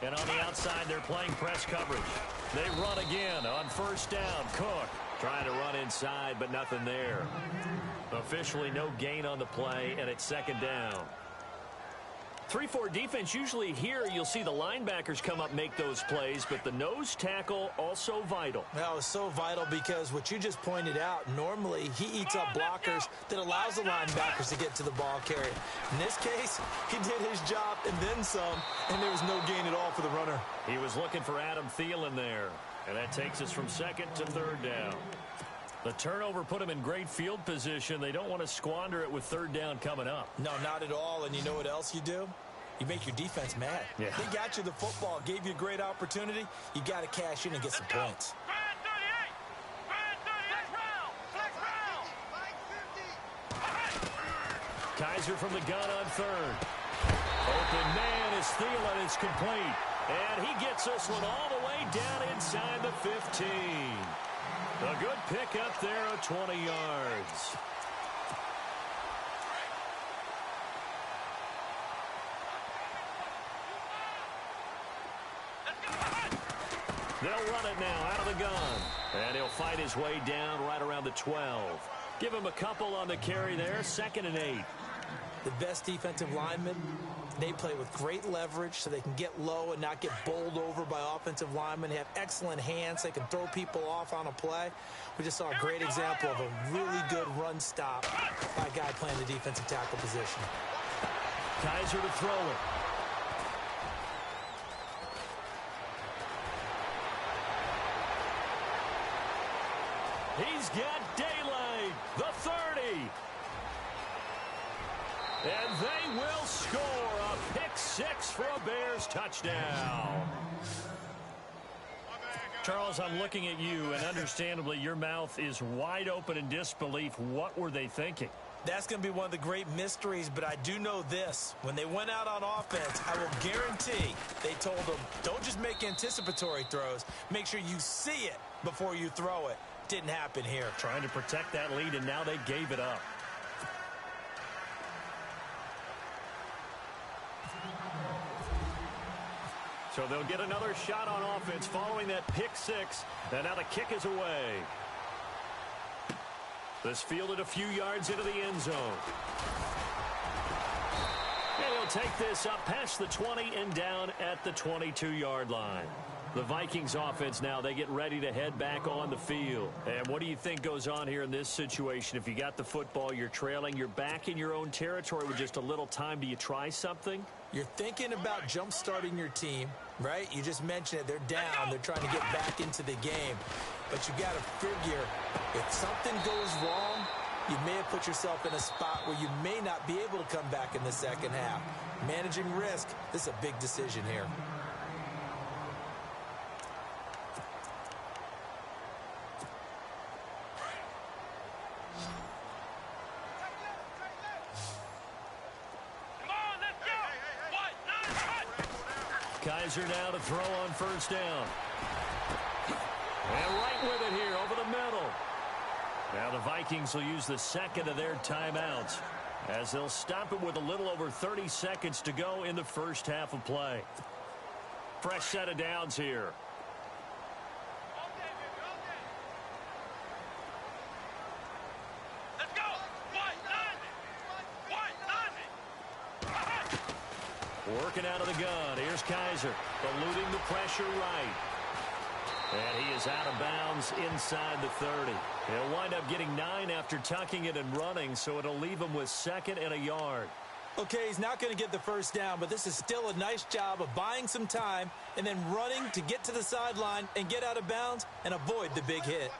And on the outside, they're playing press coverage. They run again on first down. Cook trying to run inside, but nothing there. Officially no gain on the play, and it's second down. 3-4 defense, usually here you'll see the linebackers come up make those plays, but the nose tackle also vital. Well, it's so vital because what you just pointed out, normally he eats up blockers that allows the linebackers to get to the ball carrier. In this case, he did his job and then some, and there was no gain at all for the runner. He was looking for Adam Thielen there, and that takes us from second to third down. The turnover put him in great field position. They don't want to squander it with third down coming up. No, not at all. And you know what else you do? You make your defense mad. Yeah. They got you the football, gave you a great opportunity. You got to cash in and get some points. Kaiser from the gun on third. Open man is Thielen. It's complete. And he gets this one all the way down inside the 15. A good pick up there of 20 yards. They'll run it now out of the gun. And he'll fight his way down right around the 12. Give him a couple on the carry there. 2nd and 8. The best defensive linemen, they play with great leverage so they can get low and not get bowled over by offensive linemen. They have excellent hands. They can throw people off on a play. We just saw a great example of a really good run stop by a guy playing the defensive tackle position. Kaiser to throw it. He's got daylight. The 30. And they will score a pick-6 for a Bears touchdown. Charles, I'm looking at you, and understandably, your mouth is wide open in disbelief. What were they thinking? That's going to be one of the great mysteries, but I do know this. When they went out on offense, I will guarantee they told them, don't just make anticipatory throws. Make sure you see it before you throw it. Didn't happen here. Trying to protect that lead, and now they gave it up. So they'll get another shot on offense following that pick-6. And now the kick is away. This fielded a few yards into the end zone. And he'll take this up past the 20 and down at the 22-yard line. The Vikings offense now, they get ready to head back on the field. And what do you think goes on here in this situation? If you got the football, you're trailing, you're back in your own territory with just a little time. Do you try something? You're thinking about jump-starting your team, right? You just mentioned it. They're down. They're trying to get back into the game. But you got to figure, if something goes wrong, you may have put yourself in a spot where you may not be able to come back in the second half. Managing risk, this is a big decision here. Kaiser now to throw on first down. And right with it here over the middle. Now the Vikings will use the second of their timeouts as they'll stop it with a little over 30 seconds to go in the first half of play. Fresh set of downs here. Working out of the gun. Here's Kaiser, eluding the pressure right. And he is out of bounds inside the 30. He'll wind up getting 9 after tucking it and running, so it'll leave him with 2nd and a yard. Okay, he's not going to get the first down, but this is still a nice job of buying some time and then running to get to the sideline and get out of bounds and avoid the big hit.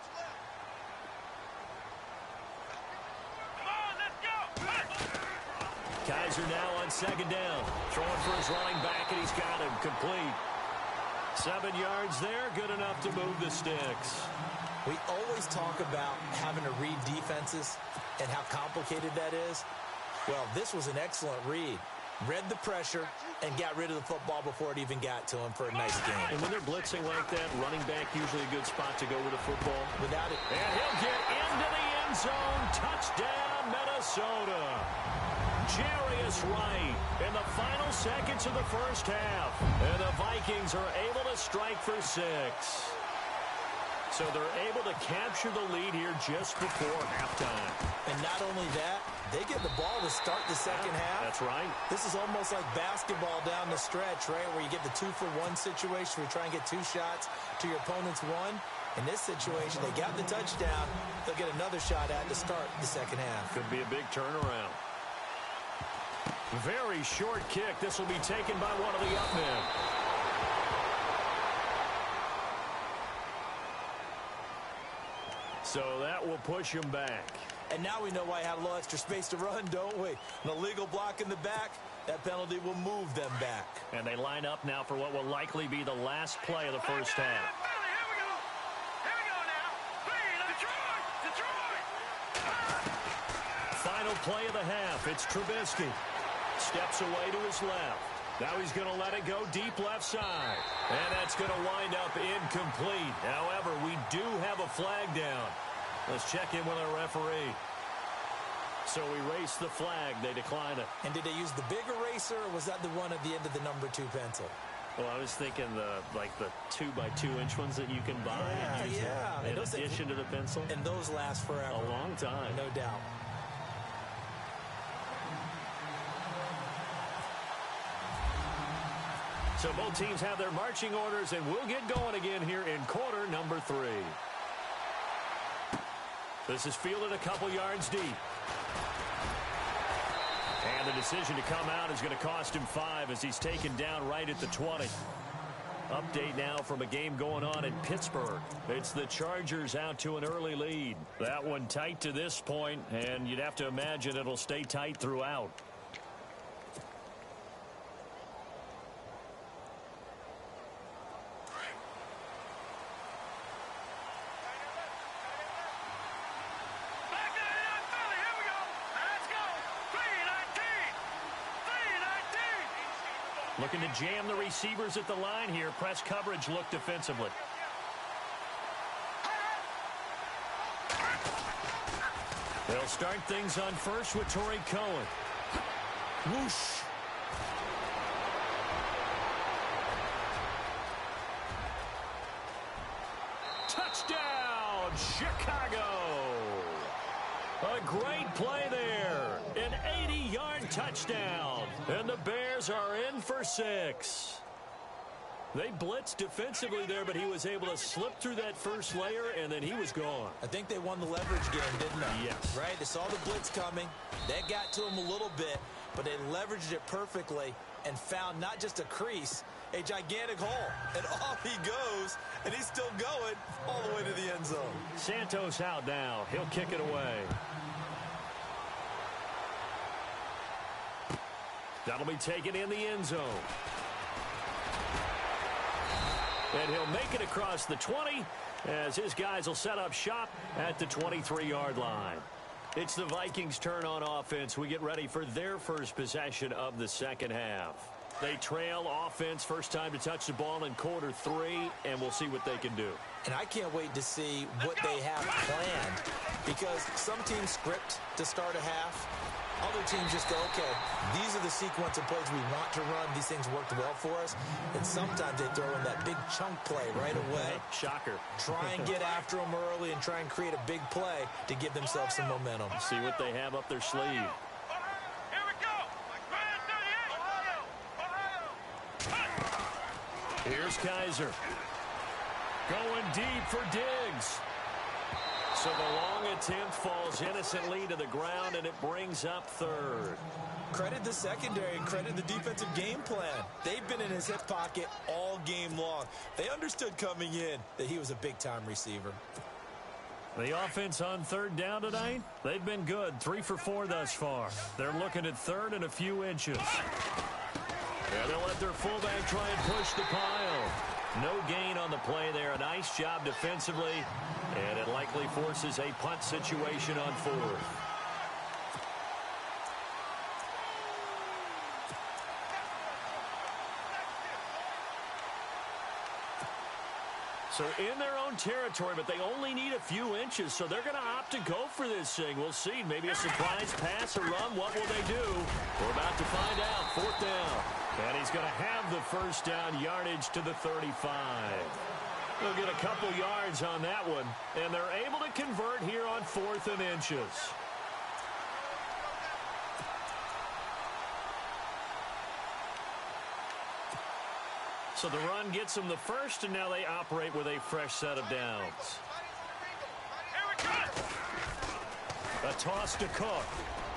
Kaiser now on second down. Throwing for his running back, and he's got him complete. 7 yards there, good enough to move the sticks. We always talk about having to read defenses and how complicated that is. Well, this was an excellent read. Read the pressure and got rid of the football before it even got to him for a nice game. And when they're blitzing like that, running back usually a good spot to go with the football. Without it. And he'll get into the end zone. Touchdown, Minnesota. Jarius Wright in the final seconds of the first half. And the Vikings are able to strike for 6. So they're able to capture the lead here just before halftime. And not only that, they get the ball to start the second half. That's right. This is almost like basketball down the stretch, right, where you get the 2-for-1 situation where you try and get 2 shots to your opponent's 1. In this situation, they got the touchdown. They'll get another shot at to start the second half. Could be a big turnaround. Very short kick. This will be taken by one of the up men. So that will push him back. And now we know why he had a little extra space to run, don't we? An illegal block in the back, that penalty will move them back. And they line up now for what will likely be the last play of the first half. Final play of the half. It's Trubisky. Steps away to his left. Now he's going to let it go deep left side. And that's going to wind up incomplete. However, we do have a flag down. Let's check in with our referee. So we race the flag. They decline it. And did they use the big eraser, or was that the one at the end of the number 2 pencil? Well, I was thinking the 2-by-2-inch ones that you can buy. Yeah. In addition to the pencil. And those last forever. A long time. No doubt. So both teams have their marching orders, and we'll get going again here in quarter number 3. This is fielded a couple yards deep. And the decision to come out is going to cost him 5 as he's taken down right at the 20. Update now from a game going on in Pittsburgh. It's the Chargers out to an early lead. That one tight to this point, and you'd have to imagine it'll stay tight throughout. Looking to jam the receivers at the line here. Press coverage look defensively. They'll start things on first with Torrey Cohen. Whoosh. Touchdown, Chicago. A great play there. An 80-yard touchdown. And the Bears are in for 6. They blitzed defensively there, but he was able to slip through that first layer, and then he was gone. I think they won the leverage game, didn't they? Yes. Right? They saw the blitz coming. That got to him a little bit, but they leveraged it perfectly and found not just a crease, a gigantic hole. And off he goes, and he's still going all the way to the end zone. Santos out now. He'll kick it away. That'll be taken in the end zone. And he'll make it across the 20 as his guys will set up shop at the 23-yard line. It's the Vikings' turn on offense. We get ready for their first possession of the second half. They trail offense, first time to touch the ball in quarter 3, and we'll see what they can do. And I can't wait to see what they have planned, because some teams script to start a half. Other teams just go, okay, these are the sequence of plays we want to run. These things worked well for us. And sometimes they throw in that big chunk play right away. Shocker. Try and get after them early and try and create a big play to give themselves some momentum. See what they have up their sleeve. Here's Kaiser. Going deep for Diggs. So the long attempt falls innocently to the ground, and it brings up third. Credit the secondary and credit the defensive game plan. They've been in his hip pocket all game long. They understood coming in that he was a big-time receiver. The offense on third down tonight, they've been good. 3 for 4 thus far. They're looking at third and a few inches. Yeah, they'll let their fullback try and push the pile. No gain on the play there. A nice job defensively, and it likely forces a punt situation on fourth. So in their own territory, but they only need a few inches, so they're going to opt to go for this thing. We'll see. Maybe a surprise pass or run. What will they do? We're about to find out. Fourth down. he's going to have the first down, yardage to the 35. They'll get a couple yards on that one, and they're able to convert here on 4th and inches. So the run gets them the first, and now they operate with a fresh set of downs. A toss to Cook.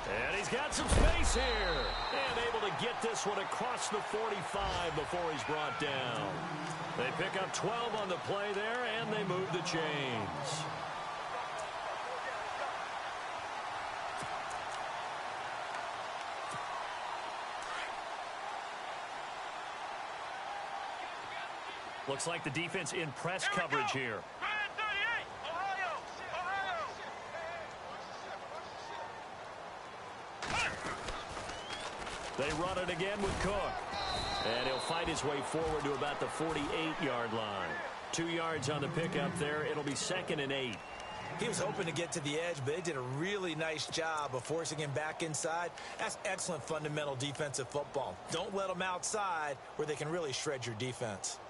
And he's got some space here. And able to get this one across the 45 before he's brought down. They pick up 12 on the play there, and they move the chains. Looks like the defense in press coverage here. They run it again with Cook. And he'll fight his way forward to about the 48-yard line. 2 yards on the pickup there. It'll be 2nd and 8. He was hoping to get to the edge, but they did a really nice job of forcing him back inside. That's excellent fundamental defensive football. Don't let them outside where they can really shred your defense.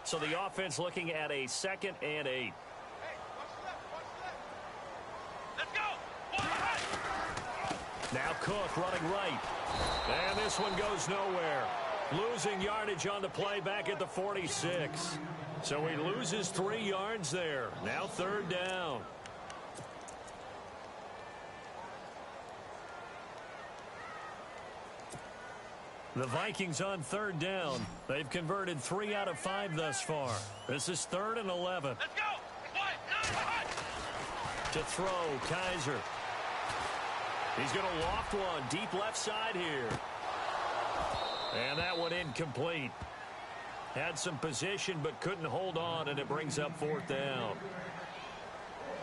So the offense looking at a 2nd and 8. Let's go. Now Cook running right. And this one goes nowhere. Losing yardage on the play back at the 46. So he loses 3 yards there. Now 3rd down. The Vikings on 3rd down. They've converted 3 out of 5 thus far. This is 3rd and 11. Let's go. To throw, Kaiser. He's going to loft one deep left side here. And that one incomplete. Had some position but couldn't hold on, and it brings up 4th down.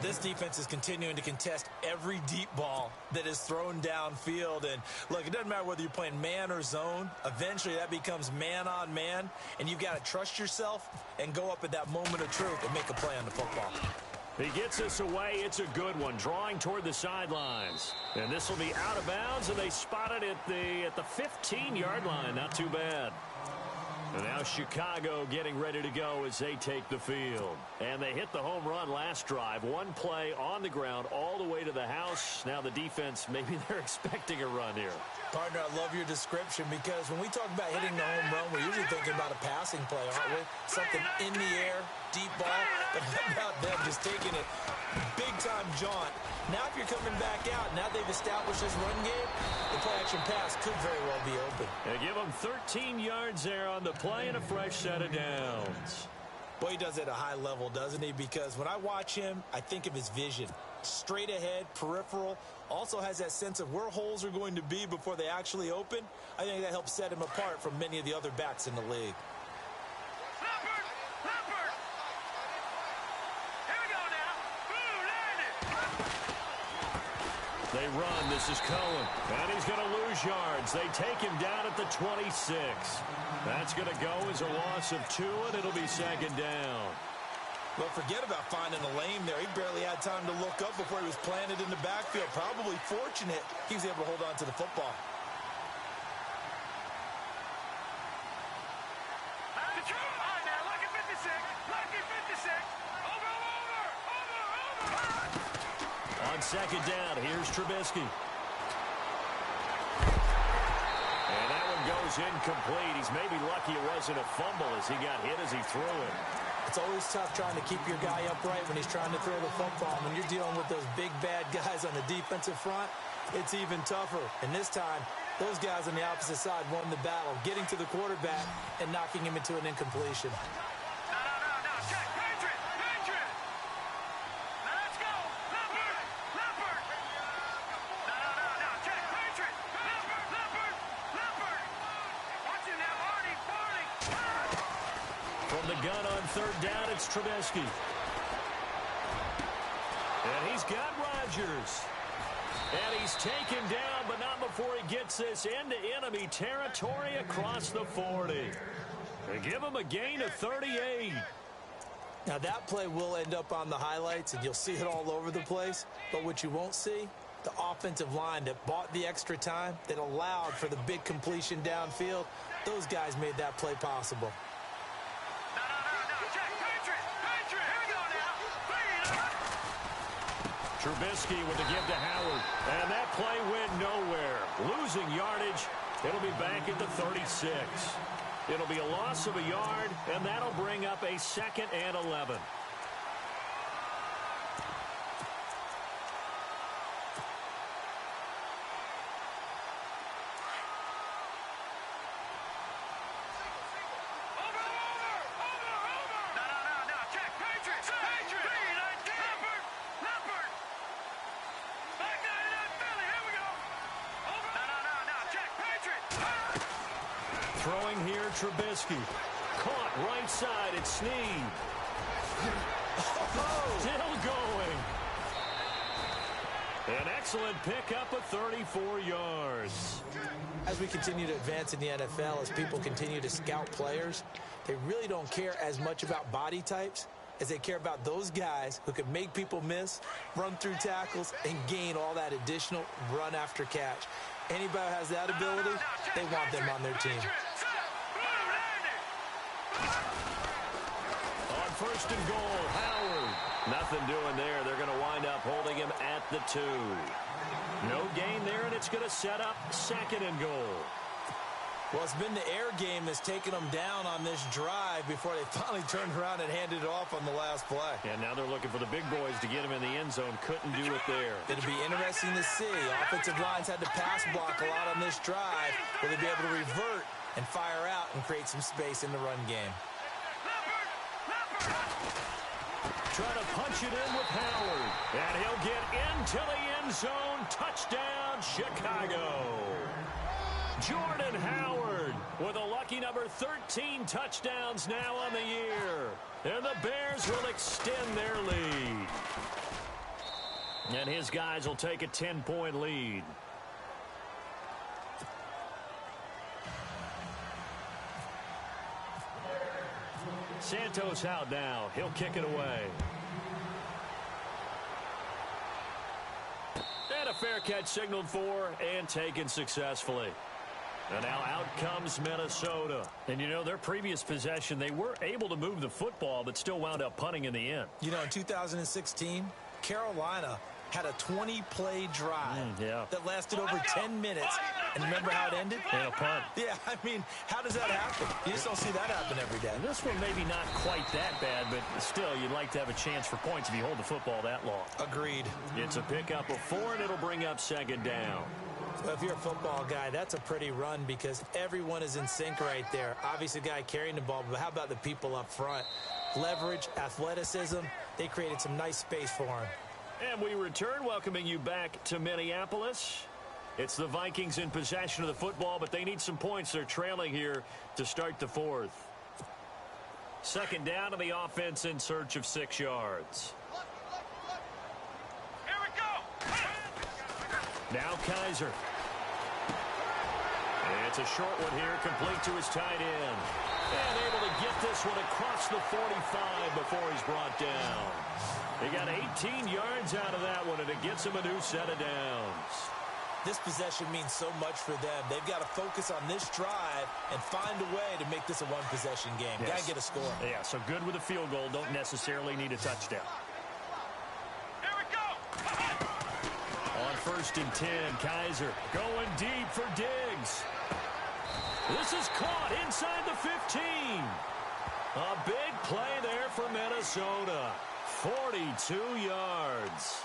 This defense is continuing to contest every deep ball that is thrown downfield. And, look, it doesn't matter whether you're playing man or zone. Eventually, that becomes man on man. And you've got to trust yourself and go up at that moment of truth and make a play on the football. He gets this away. It's a good one. Drawing toward the sidelines. And this will be out of bounds, and they spot it at the 15-yard line. Not too bad. And now Chicago getting ready to go as they take the field. And they hit the home run last drive. 1 play on the ground all the way to the house. Now the defense, maybe they're expecting a run here. Partner, I love your description because when we talk about hitting the home run, we're usually thinking about a passing play, aren't we? Something in the air, deep ball. But how about them just taking it big-time jaunt? Now if you're coming back out, now they've established this run game, the play-action pass could very well be open. They give them 13 yards there on the play and a fresh set of downs. Boy, he does it at a high level, doesn't he? Because when I watch him, I think of his vision. Straight ahead, peripheral, also has that sense of where holes are going to be before they actually open. I think that helps set him apart from many of the other backs in the league. They run. This is Cohen. And he's going to lose yards. They take him down at the 26. That's going to go as a loss of 2, and it'll be 2nd down. Well, forget about finding a lane there. He barely had time to look up before he was planted in the backfield. Probably fortunate he was able to hold on to the football. On 2nd down, here's Trubisky. And that one goes incomplete. He's maybe lucky it wasn't a fumble as he got hit as he threw it. It's always tough trying to keep your guy upright when he's trying to throw the football. When you're dealing with those big, bad guys on the defensive front, it's even tougher. And this time, those guys on the opposite side won the battle, getting to the quarterback and knocking him into an incompletion. From the gun on 3rd down, it's Trubisky. And he's got Rodgers. And he's taken down, but not before he gets this into enemy territory across the 40. They give them a gain of 38. Now, that play will end up on the highlights, and you'll see it all over the place. But what you won't see, the offensive line that bought the extra time, that allowed for the big completion downfield, those guys made that play possible. No, check. Patriot, here we go now. Trubisky with the give to Howard. And that play went nowhere. Losing yardage. It'll be back at the 36. It'll be a loss of a yard, and that'll bring up a 2nd and 11. No, check. Patriot. Leopard. Back 99 Philly, here we go. No, check. Patriot. Throwing here, Trubisky. Caught right side at Snead. Still going. An excellent pickup of 34 yards. As we continue to advance in the NFL, as people continue to scout players, they really don't care as much about body types as they care about those guys who can make people miss, run through tackles, and gain all that additional run after catch. Anybody who has that ability, they want them on their team. On 1st and goal, Howard. Nothing doing there. They're going to wind up holding him at the 2. No gain there, and it's going to set up 2nd and goal. Well, it's been the air game that's taken them down on this drive before they finally turned around and handed it off on the last play. And now they're looking for the big boys to get him in the end zone. Couldn't do it there. It'll be interesting to see. Offensive lines had to pass block a lot on this drive. Will they be able to revert and fire out and create some space in the run game? Trying to punch it in with Howard. And he'll get into the end zone. Touchdown, Chicago. Jordan Howard with a lucky number 13 touchdowns now on the year. And the Bears will extend their lead. And his guys will take a 10-point lead. Santos out now. He'll kick it away. And a fair catch signaled for and taken successfully. And now out comes Minnesota. And, you know, their previous possession, they were able to move the football, but still wound up punting in the end. You know, in 2016, Carolina had a 20-play drive that lasted over 10 minutes. And remember how it ended? And a punt. Yeah, I mean, how does that happen? You just don't see that happen every day. And this one maybe not quite that bad, but still, you'd like to have a chance for points if you hold the football that long. Agreed. It's a pickup of 4, and it'll bring up 2nd down. Well, if you're a football guy, that's a pretty run because everyone is in sync right there. Obviously, the guy carrying the ball, but how about the people up front? Leverage, athleticism, they created some nice space for him. And we return, welcoming you back to Minneapolis. It's the Vikings in possession of the football, but they need some points. They're trailing here to start the 4th. 2nd down to the offense in search of 6 yards. Here we go. Now Kaiser. It's a short one here, complete to his tight end. And able to get this one across the 45 before he's brought down. He got 18 yards out of that one, and it gets him a new set of downs. This possession means so much for them. They've got to focus on this drive and find a way to make this a one-possession game. Yes. Got to get a score. Yeah, so good with a field goal. Don't necessarily need a touchdown. Here we go. On 1st and 10, Kaiser going deep for Diggs. This is caught inside the 15. A big play there for Minnesota. 42 yards.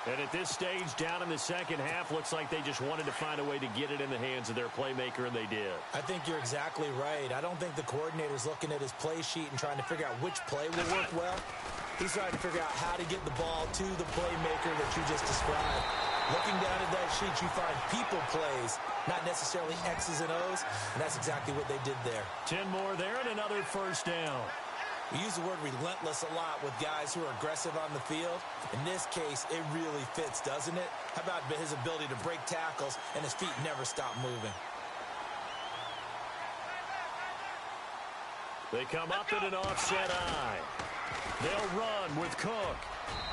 And at this stage, down in the second half, looks like they just wanted to find a way to get it in the hands of their playmaker, and they did. I think you're exactly right. I don't think the coordinator's looking at his play sheet and trying to figure out which play will work well. He's trying to figure out how to get the ball to the playmaker that you just described. Looking down at that sheet, you find people plays, not necessarily X's and O's, and that's exactly what they did there. 10 more there and another 1st down. We use the word relentless a lot with guys who are aggressive on the field. In this case, it really fits, doesn't it? How about his ability to break tackles and his feet never stop moving? They come up in an offset eye. They'll run with Cook.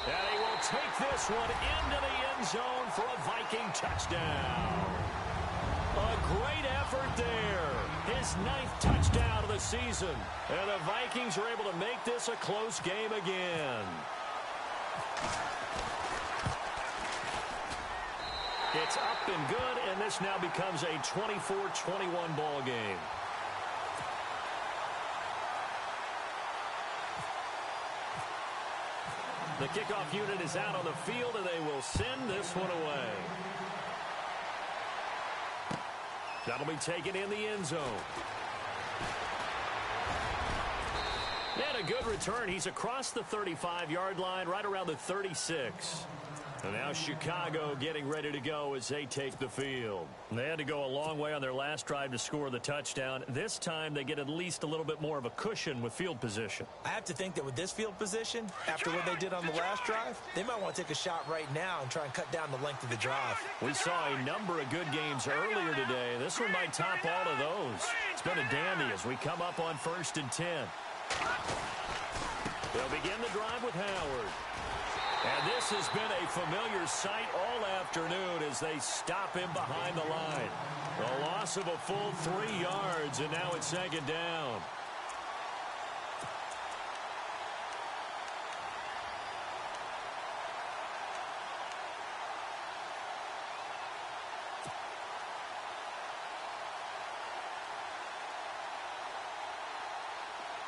And he will take this one into the end zone for a Viking touchdown. A great effort there. His 9th touchdown of the season. And the Vikings are able to make this a close game again. It's up and good, and this now becomes a 24-21 ball game. The kickoff unit is out on the field, and they will send this one away. That'll be taken in the end zone. And a good return. He's across the 35-yard line, right around the 36. And now Chicago getting ready to go as they take the field. They had to go a long way on their last drive to score the touchdown. This time they get at least a little bit more of a cushion with field position. I have to think that with this field position, after what they did on the last drive, they might want to take a shot right now and try and cut down the length of the drive. We saw a number of good games earlier today. This one might top all of those. It's been a dandy as we come up on 1st and 10. They'll begin the drive with Howard. And this has been a familiar sight all afternoon as they stop him behind the line. A loss of a full 3 yards, and now it's 2nd down.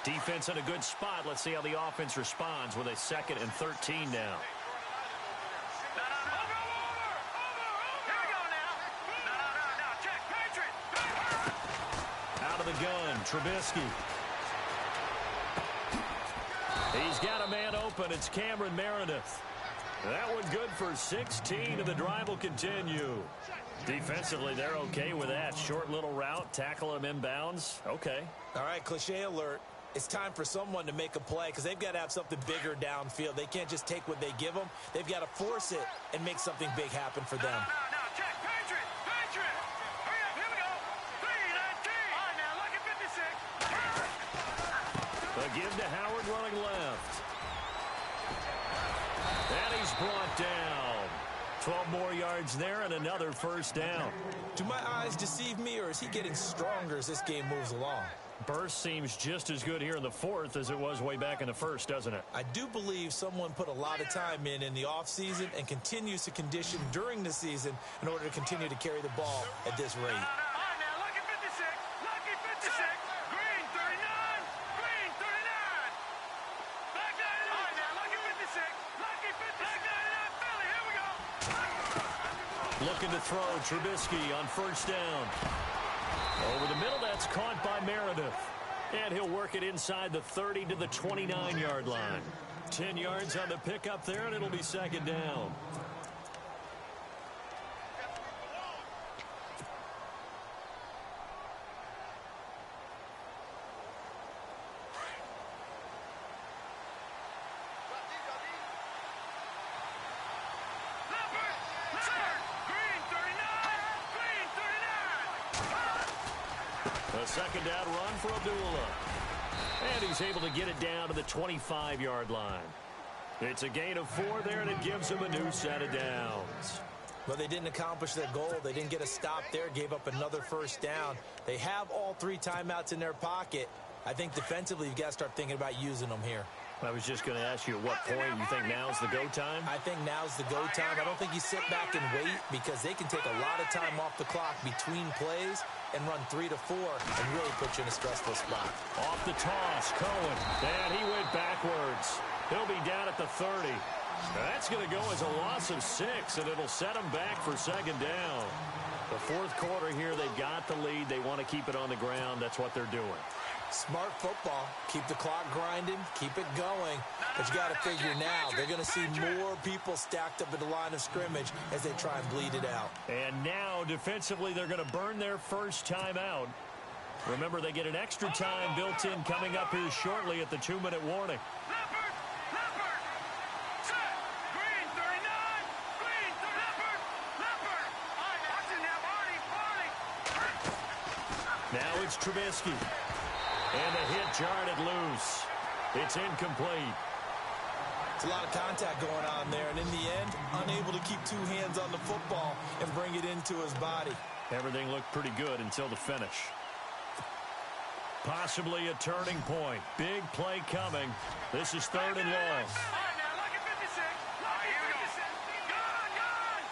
Defense in a good spot. Let's see how the offense responds with a 2nd and 13 now. Out of the gun, Trubisky. He's got a man open. It's Cameron Meredith. That one good for 16, and the drive will continue. Defensively, they're okay with that. Short little route, tackle him inbounds. Okay. All right, cliche alert. It's time for someone to make a play because they've got to have something bigger downfield. They can't just take what they give them. They've got to force it and make something big happen for them. No, check. Patriot. Hurry up, here we go. 3-19. All right, now, look at 56. A give to Howard running left. And he's brought down. 12 more yards there and another 1st down. Do my eyes deceive me, or is he getting stronger as this game moves along? Burst seems just as good here in the 4th as it was way back in the 1st, doesn't it? I do believe someone put a lot of time in the offseason and continues to condition during the season in order to continue to carry the ball at this rate. All right, now, look at 56. Lucky 56. Green, 39. Green, 39. Black 99. All right, now, lucky 56. Lucky 56. Black 99, Philly, here we go. Looking to throw, Trubisky on 1st down. Over the middle, that's caught by Meredith. And he'll work it inside the 30 to the 29-yard line. 10 yards on the pickup there, and it'll be 2nd down. A 2nd down run for Abdullah. And he's able to get it down to the 25-yard line. It's a gain of 4 there, and it gives him a new set of downs. Well, they didn't accomplish their goal. They didn't get a stop there, gave up another 1st down. They have all 3 timeouts in their pocket. I think defensively, you've got to start thinking about using them here. I was just going to ask you at what point you think now's the go time? I think now's the go time. I don't think you sit back and wait because they can take a lot of time off the clock between plays and run 3 to 4 and really put you in a stressful spot. Off the toss, Cohen. And he went backwards. He'll be down at the 30. That's going to go as a loss of 6, and it'll set them back for 2nd down. The 4th quarter here, they've got the lead. They want to keep it on the ground. That's what they're doing. Smart football. Keep the clock grinding. Keep it going. But you got to figure now, they're going to see more people stacked up at the line of scrimmage as they try and bleed it out. And now, defensively, they're going to burn their 1st time out. Remember, they get an extra time built in coming up here shortly at the 2-minute warning. Now it's Trubisky. And the hit jarred it loose. It's incomplete. It's a lot of contact going on there, and in the end, unable to keep two hands on the football and bring it into his body. Everything looked pretty good until the finish. Possibly a turning point. Big play coming. This is 3rd and long. All right, now, lucky 56. Lucky 56. Gun!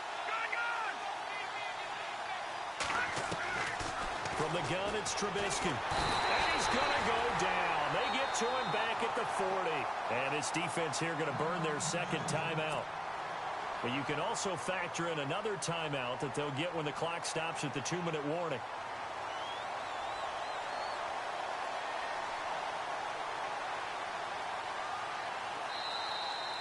From the gun, it's Trubisky. And he's going to go down. They get to him back at the 40. And his defense here going to burn their second timeout. But you can also factor in another timeout that they'll get when the clock stops at the 2-minute warning.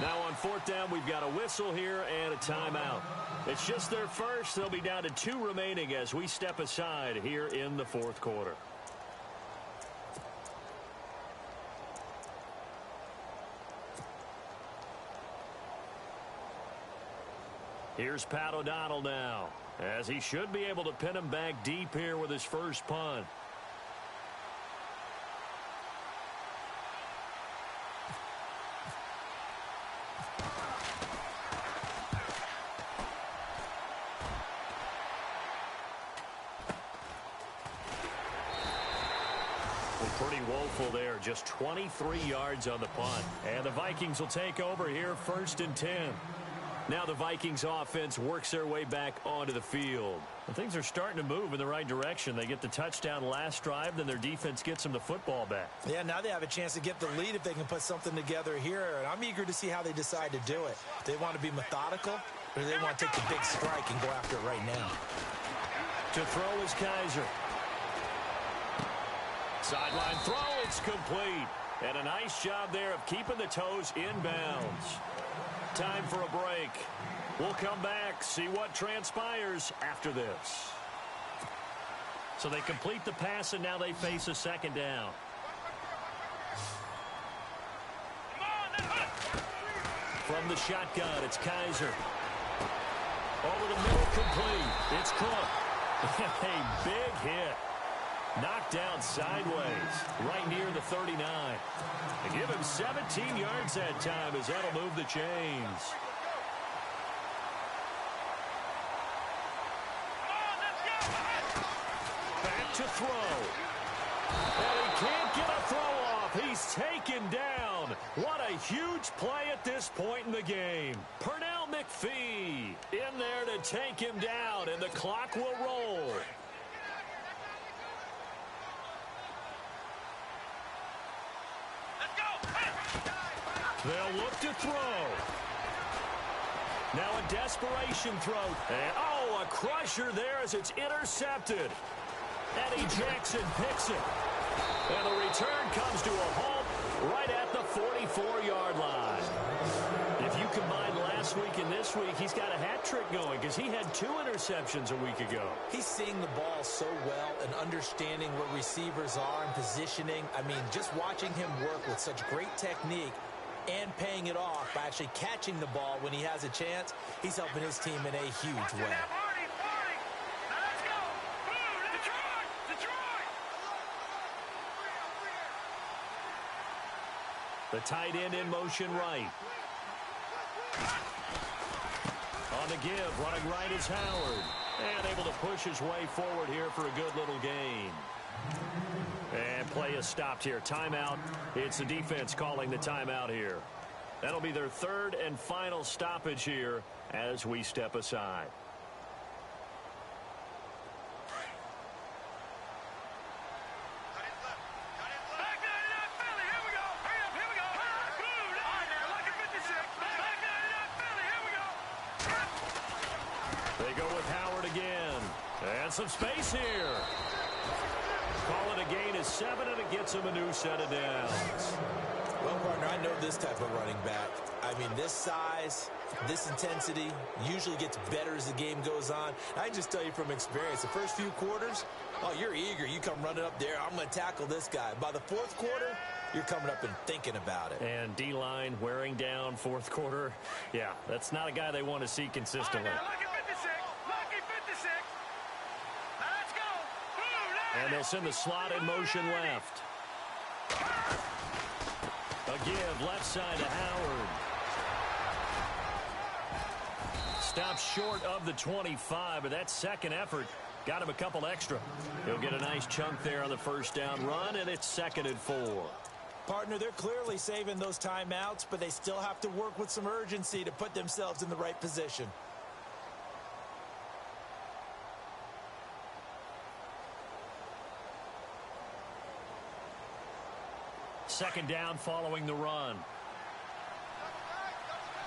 Now on 4th down, we've got a whistle here and a timeout. It's just their first. They'll be down to 2 remaining as we step aside here in the 4th quarter. Here's Pat O'Donnell now, as he should be able to pin him back deep here with his first punt. Pretty woeful there, just 23 yards on the punt. And the Vikings will take over here 1st and 10. Now the Vikings offense works their way back onto the field. And things are starting to move in the right direction. They get the touchdown last drive, then their defense gets them the football back. Yeah, now they have a chance to get the lead if they can put something together here. And I'm eager to see how they decide to do it. They want to be methodical, or they want to take the big strike and go after it right now. To throw is Kaiser. Sideline throw, it's complete. And a nice job there of keeping the toes inbounds. Time for a break. We'll come back, see what transpires after this. So they complete the pass, and now they face a 2nd down. From the shotgun, it's Kaiser. Over the middle, complete. It's Cook. A big hit. Knocked down sideways, right near the 39. They give him 17 yards that time as that'll move the chains. Back to throw. And he can't get a throw off. He's taken down. What a huge play at this point in the game. Pernell McPhee in there to take him down, and the clock will roll. They'll look to throw. Now a desperation throw. And, a crusher there as it's intercepted. Eddie Jackson picks it. And the return comes to a halt right at the 44-yard line. If you combine last week and this week, he's got a hat trick going because he had 2 interceptions a week ago. He's seeing the ball so well and understanding where receivers are and positioning. I mean, just watching him work with such great technique and paying it off by actually catching the ball when he has a chance, he's helping his team in a huge way. The tight end in motion right. On the give, running right is Howard. And able to push his way forward here for a good little gain. And play is stopped here. Timeout. It's the defense calling the timeout here. That'll be their 3rd and final stoppage here as we step aside. They go with Howard again. And some space here. Call it a gain of 7, and it gets him a new set of downs. Well, partner, I know this type of running back. I mean, this size, this intensity usually gets better as the game goes on. I just tell you from experience, the first few quarters, you're eager. You come running up there, I'm going to tackle this guy. By the 4th quarter, you're coming up and thinking about it. And D-line wearing down 4th quarter. Yeah, that's not a guy they want to see consistently. And they'll send the slot in motion left. give, left side to Howard. Stops short of the 25, but that second effort got him a couple extra. He'll get a nice chunk there on the first down run, and it's 2nd and 4. Partner, they're clearly saving those timeouts, but they still have to work with some urgency to put themselves in the right position. Second down following the run. All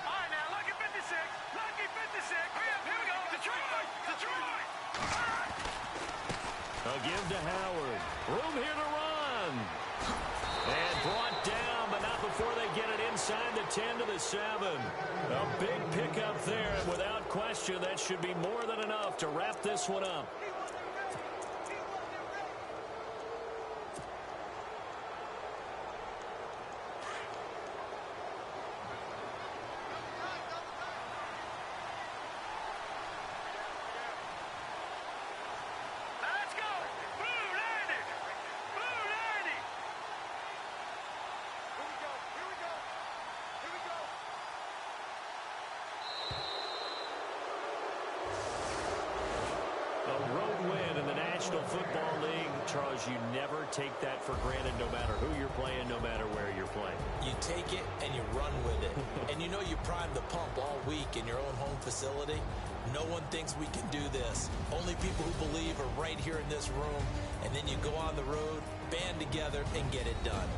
right, now, lucky 56. Lucky 56. Here we go. Detroit. Detroit. A give to Howard. Room here to run. And brought down, but not before they get it inside the 10 to the 7. A big pickup there, and without question, that should be more than enough to wrap this one up. Let's go. Blue 90. Blue 90. Here we go. Here we go. Here we go. A road win in the National Football League. Charles, you never take that for granted no matter who you're playing, no matter where you're playing. You take it and you run with it. And you know you prime the pump all week in your own home facility. No one thinks we can do this. Only people who believe are right here in this room. And then you go on the road, band together, and get it done.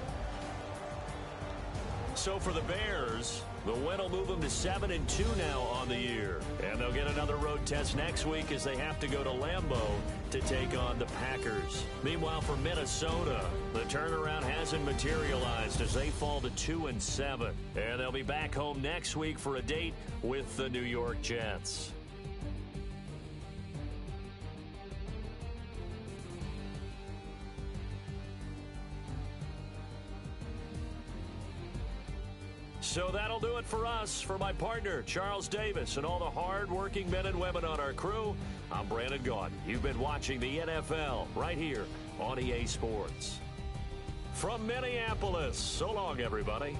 So for the Bears, the win will move them to 7-2 now on the year. And they'll get another road test next week as they have to go to Lambeau to take on the Packers. Meanwhile, for Minnesota, the turnaround hasn't materialized as they fall to 2-7. And they'll be back home next week for a date with the New York Jets. So that'll do it for us. For my partner, Charles Davis, and all the hard-working men and women on our crew, I'm Brandon Gaudin. You've been watching the NFL right here on EA Sports. From Minneapolis, so long, everybody.